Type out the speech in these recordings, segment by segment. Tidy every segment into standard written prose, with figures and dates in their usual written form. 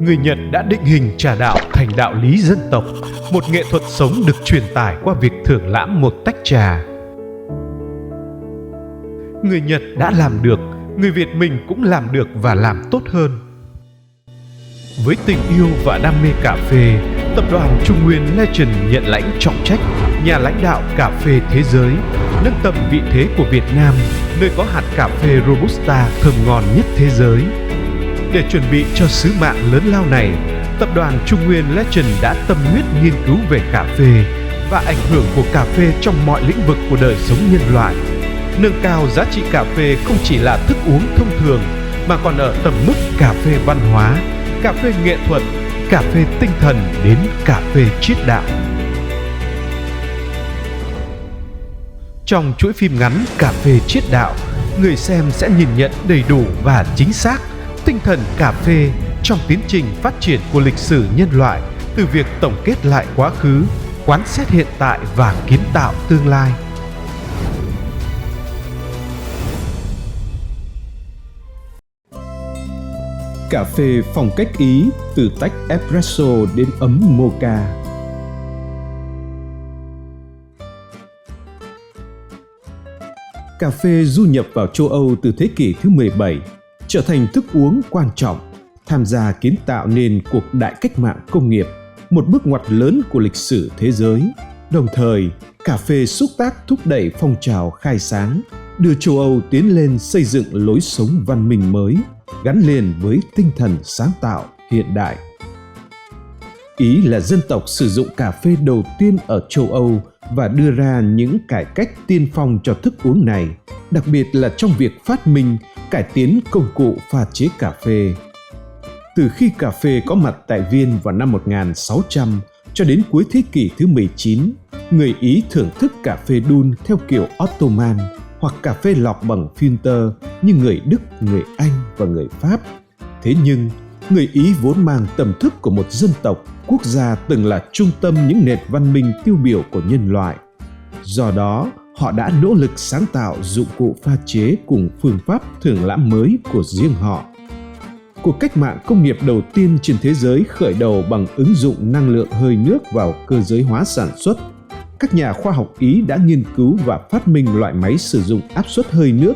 người Nhật đã định hình trà đạo thành đạo lý dân tộc, một nghệ thuật sống được truyền tải qua việc thưởng lãm một tách trà. Người Nhật đã làm được, người Việt mình cũng làm được và làm tốt hơn. Với tình yêu và đam mê cà phê, tập đoàn Trung Nguyên Legend nhận lãnh trọng trách nhà lãnh đạo cà phê thế giới, nâng tầm vị thế của Việt Nam, nơi có hạt cà phê Robusta thơm ngon nhất thế giới. Để chuẩn bị cho sứ mạng lớn lao này, tập đoàn Trung Nguyên Legend đã tâm huyết nghiên cứu về cà phê và ảnh hưởng của cà phê trong mọi lĩnh vực của đời sống nhân loại. Nâng cao giá trị cà phê không chỉ là thức uống thông thường, mà còn ở tầm mức cà phê văn hóa, cà phê nghệ thuật, cà phê tinh thần đến cà phê triết đạo. Trong chuỗi phim ngắn Cà phê triết đạo, người xem sẽ nhìn nhận đầy đủ và chính xác tinh thần cà phê trong tiến trình phát triển của lịch sử nhân loại, từ việc tổng kết lại quá khứ, quán xét hiện tại và kiến tạo tương lai. Cà phê phong cách Ý, từ tách espresso đến ấm mocha. Cà phê du nhập vào châu Âu từ thế kỷ thứ 17, trở thành thức uống quan trọng, tham gia kiến tạo nên cuộc đại cách mạng công nghiệp, một bước ngoặt lớn của lịch sử thế giới. Đồng thời, cà phê xúc tác thúc đẩy phong trào khai sáng, đưa châu Âu tiến lên xây dựng lối sống văn minh mới, gắn liền với tinh thần sáng tạo hiện đại. Ý là dân tộc sử dụng cà phê đầu tiên ở châu Âu và đưa ra những cải cách tiên phong cho thức uống này, đặc biệt là trong việc phát minh, cải tiến công cụ pha chế cà phê. Từ khi cà phê có mặt tại Viên vào năm 1600 cho đến cuối thế kỷ thứ 19, người Ý thưởng thức cà phê đun theo kiểu Ottoman hoặc cà phê lọc bằng filter như người Đức, người Anh và người Pháp. Thế nhưng, người Ý vốn mang tầm thức của một dân tộc, quốc gia từng là trung tâm những nền văn minh tiêu biểu của nhân loại. Do đó, họ đã nỗ lực sáng tạo dụng cụ pha chế cùng phương pháp thưởng lãm mới của riêng họ. Cuộc cách mạng công nghiệp đầu tiên trên thế giới khởi đầu bằng ứng dụng năng lượng hơi nước vào cơ giới hóa sản xuất. Các nhà khoa học Ý đã nghiên cứu và phát minh loại máy sử dụng áp suất hơi nước,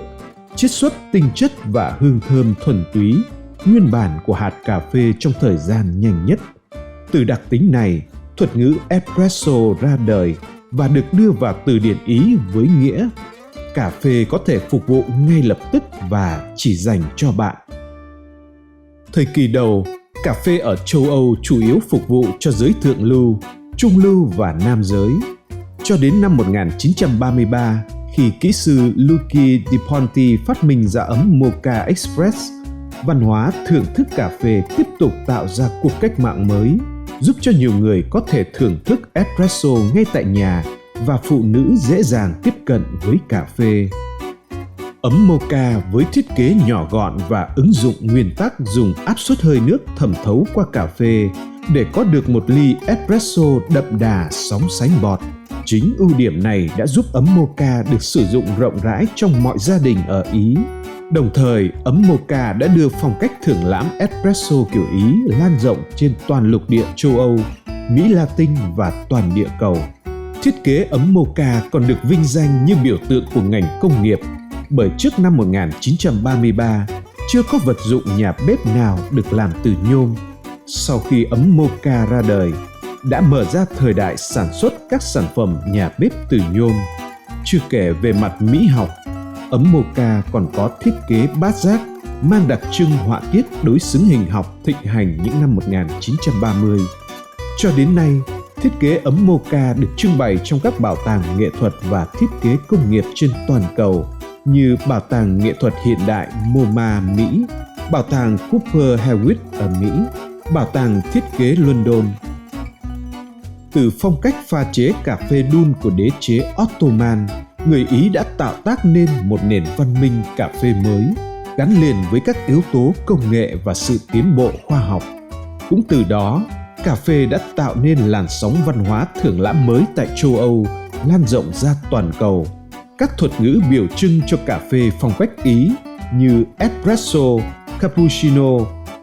chiết xuất tinh chất và hương thơm thuần túy, nguyên bản của hạt cà phê trong thời gian nhanh nhất. Từ đặc tính này, thuật ngữ espresso ra đời và được đưa vào từ điển Ý với nghĩa cà phê có thể phục vụ ngay lập tức và chỉ dành cho bạn. Thời kỳ đầu, cà phê ở châu Âu chủ yếu phục vụ cho giới thượng lưu, trung lưu và nam giới. Cho đến năm 1933, khi kỹ sư Luigi Di Ponti phát minh ra ấm Mocha Express, văn hóa thưởng thức cà phê tiếp tục tạo ra cuộc cách mạng mới, giúp cho nhiều người có thể thưởng thức espresso ngay tại nhà và phụ nữ dễ dàng tiếp cận với cà phê. Ấm Mocha với thiết kế nhỏ gọn và ứng dụng nguyên tắc dùng áp suất hơi nước thẩm thấu qua cà phê để có được một ly espresso đậm đà sóng sánh bọt. Chính ưu điểm này đã giúp ấm Mocha được sử dụng rộng rãi trong mọi gia đình ở Ý. Đồng thời, ấm Mocha đã đưa phong cách thưởng lãm espresso kiểu Ý lan rộng trên toàn lục địa châu Âu, Mỹ Latin và toàn địa cầu. Thiết kế ấm Mocha còn được vinh danh như biểu tượng của ngành công nghiệp, bởi trước năm 1933, chưa có vật dụng nhà bếp nào được làm từ nhôm. Sau khi ấm Mocha ra đời, đã mở ra thời đại sản xuất các sản phẩm nhà bếp từ nhôm. Chưa kể về mặt mỹ học, ấm Mocha còn có thiết kế bát giác mang đặc trưng họa tiết đối xứng hình học thịnh hành những năm 1930. Cho đến nay, thiết kế ấm Mocha được trưng bày trong các bảo tàng nghệ thuật và thiết kế công nghiệp trên toàn cầu như Bảo tàng Nghệ thuật Hiện đại MoMA Mỹ, Bảo tàng Cooper Hewitt ở Mỹ, Bảo tàng Thiết kế London. Từ phong cách pha chế cà phê đun của đế chế Ottoman, người Ý đã tạo tác nên một nền văn minh cà phê mới, gắn liền với các yếu tố công nghệ và sự tiến bộ khoa học. Cũng từ đó, cà phê đã tạo nên làn sóng văn hóa thưởng lãm mới tại châu Âu, lan rộng ra toàn cầu. Các thuật ngữ biểu trưng cho cà phê phong cách Ý như espresso, cappuccino,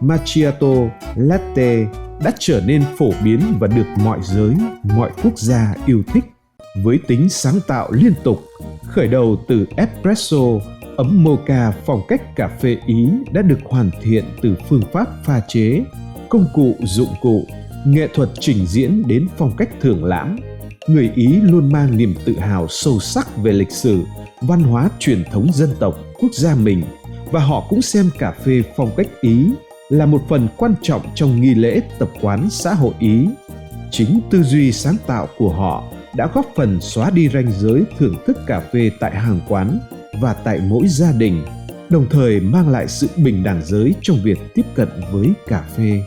macchiato, latte đã trở nên phổ biến và được mọi giới, mọi quốc gia yêu thích. Với tính sáng tạo liên tục, khởi đầu từ espresso, ấm mocha, phong cách cà phê Ý đã được hoàn thiện từ phương pháp pha chế, công cụ, dụng cụ, nghệ thuật trình diễn đến phong cách thưởng lãm. Người Ý luôn mang niềm tự hào sâu sắc về lịch sử, văn hóa truyền thống dân tộc, quốc gia mình, và họ cũng xem cà phê phong cách Ý là một phần quan trọng trong nghi lễ tập quán xã hội Ý. Chính tư duy sáng tạo của họ đã góp phần xóa đi ranh giới thưởng thức cà phê tại hàng quán và tại mỗi gia đình, đồng thời mang lại sự bình đẳng giới trong việc tiếp cận với cà phê.